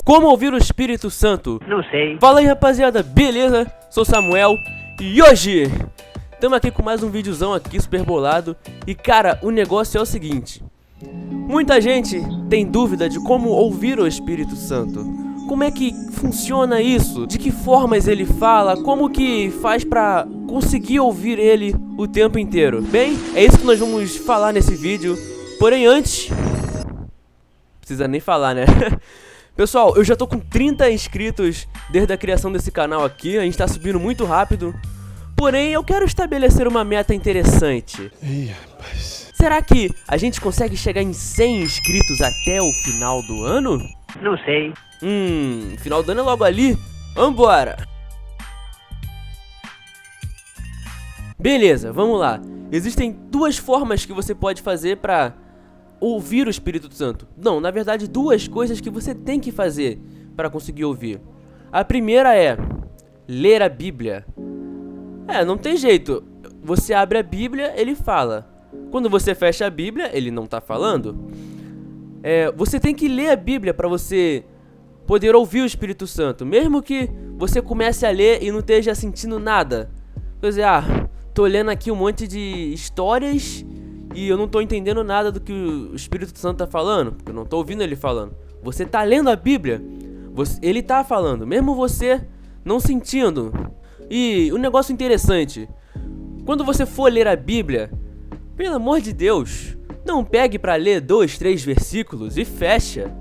Como ouvir o Espírito Santo? Não sei. Fala aí, rapaziada, beleza? Sou Samuel e hoje estamos aqui com mais um videozão aqui super bolado. E cara, o negócio é o seguinte: muita gente tem dúvida de como ouvir o Espírito Santo. Como é que funciona isso? De que formas ele fala? Como que faz pra conseguir ouvir ele o tempo inteiro? Bem, é isso que nós vamos falar nesse vídeo. Porém antes, não precisa nem falar, né? Pessoal, eu já tô com 30 inscritos desde a criação desse canal aqui. A gente tá subindo muito rápido. Porém, eu quero estabelecer uma meta interessante. Ih, rapaz. Será que a gente consegue chegar em 100 inscritos até o final do ano? Não sei. Final do ano é logo ali. Vambora! Beleza, vamos lá. Existem duas formas que você pode fazer pra ouvir o Espírito Santo. Não, na verdade, duas coisas que você tem que fazer para conseguir ouvir. A primeira é ler a Bíblia. Não tem jeito. Você abre a Bíblia, ele fala. Quando você fecha a Bíblia, ele não tá falando. Você tem que ler a Bíblia para você poder ouvir o Espírito Santo. Mesmo que você comece a ler e não esteja sentindo nada. Quer dizer, tô lendo aqui um monte de histórias e eu não tô entendendo nada do que o Espírito Santo tá falando, porque eu não tô ouvindo ele falando. Você tá lendo a Bíblia, ele tá falando, mesmo você não sentindo. E um negócio interessante: quando você for ler a Bíblia, pelo amor de Deus, não pegue pra ler 2, 3 versículos e fecha.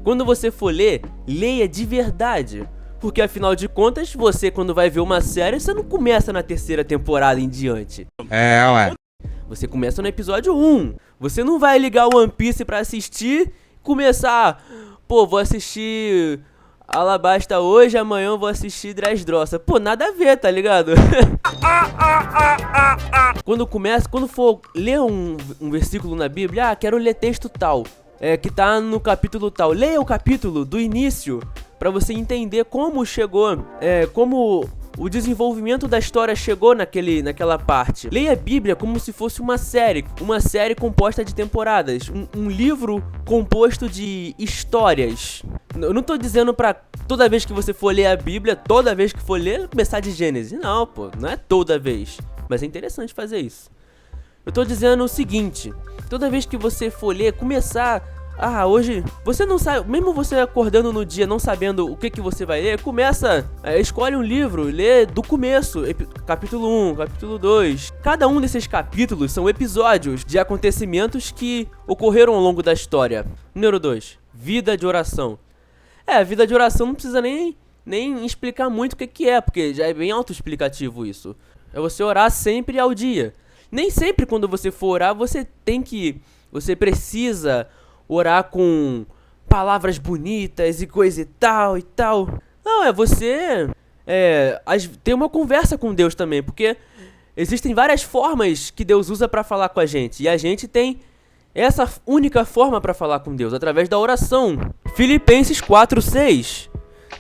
Quando você for ler, leia de verdade. Porque afinal de contas, você quando vai ver uma série, você não começa na 3ª temporada em diante. Ué. Você começa no episódio 1. Você não vai ligar o One Piece pra assistir e começar... Pô, vou assistir Alabasta hoje, amanhã eu vou assistir Dressrosa. Pô, nada a ver, tá ligado? Quando for ler um versículo na Bíblia, quero ler texto tal, que tá no capítulo tal. Leia o capítulo do início pra você entender como chegou, como o desenvolvimento da história chegou naquela parte. Leia a Bíblia como se fosse uma série composta de temporadas, um livro composto de histórias. Eu não tô dizendo pra toda vez que você for ler a Bíblia, toda vez que for ler, começar de Gênesis. Não, pô, não é toda vez, mas é interessante fazer isso. Eu tô dizendo o seguinte: toda vez que você for ler, começar... hoje, você não sabe, mesmo você acordando no dia não sabendo o que você vai ler, escolhe um livro, lê do começo, capítulo 1, capítulo 2. Cada um desses capítulos são episódios de acontecimentos que ocorreram ao longo da história. Número 2, vida de oração. A vida de oração não precisa nem explicar muito o que é, porque já é bem autoexplicativo isso. É você orar sempre ao dia. Nem sempre quando você for orar, você precisa orar com palavras bonitas e coisa e tal. Não, você ter uma conversa com Deus também, porque existem várias formas que Deus usa pra falar com a gente, e a gente tem essa única forma pra falar com Deus, através da oração. Filipenses 4:6.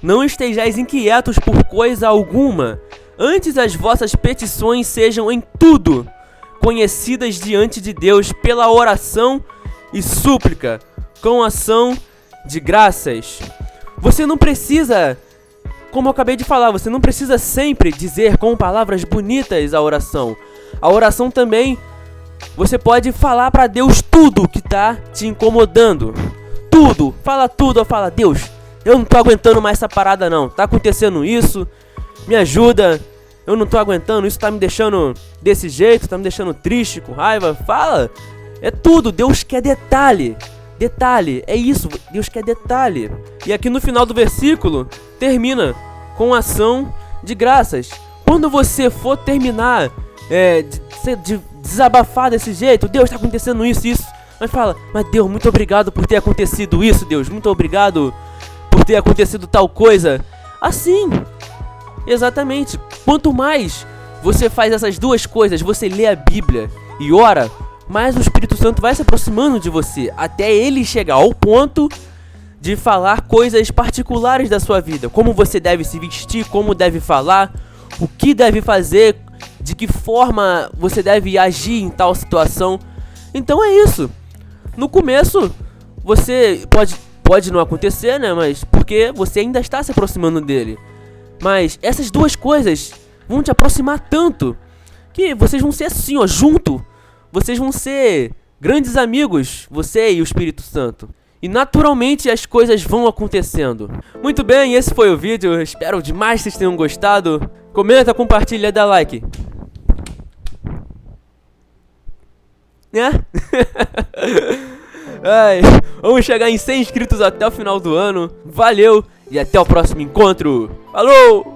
Não estejais inquietos por coisa alguma, antes as vossas petições sejam em tudo conhecidas diante de Deus pela oração e súplica, com ação de graças. Você não precisa, como eu acabei de falar, você não precisa sempre dizer com palavras bonitas a oração. A oração também, você pode falar pra Deus tudo que tá te incomodando. Tudo, fala: Deus, eu não tô aguentando mais essa parada não, tá acontecendo isso, me ajuda, eu não tô aguentando, isso tá me deixando desse jeito, tá me deixando triste, com raiva. Fala. É tudo, Deus quer detalhe, é isso, Deus quer detalhe. E aqui no final do versículo, termina com ação de graças. Quando você for terminar de desabafar desse jeito, Deus, tá acontecendo isso, mas fala: mas Deus, muito obrigado por ter acontecido isso, Deus, muito obrigado por ter acontecido tal coisa. Assim, exatamente, quanto mais você faz essas duas coisas, você lê a Bíblia e ora, mas o Espírito Santo vai se aproximando de você, até ele chegar ao ponto de falar coisas particulares da sua vida. Como você deve se vestir, como deve falar, o que deve fazer, de que forma você deve agir em tal situação. Então é isso. No começo, você pode não acontecer, né? Mas porque você ainda está se aproximando dele. Mas essas duas coisas vão te aproximar tanto que vocês vão ser assim, ó, junto. Vocês vão ser grandes amigos, você e o Espírito Santo. E naturalmente as coisas vão acontecendo. Muito bem, esse foi o vídeo. Eu espero demais que vocês tenham gostado. Comenta, compartilha, dá like. Né? Ai, vamos chegar em 100 inscritos até o final do ano. Valeu e até o próximo encontro. Falou!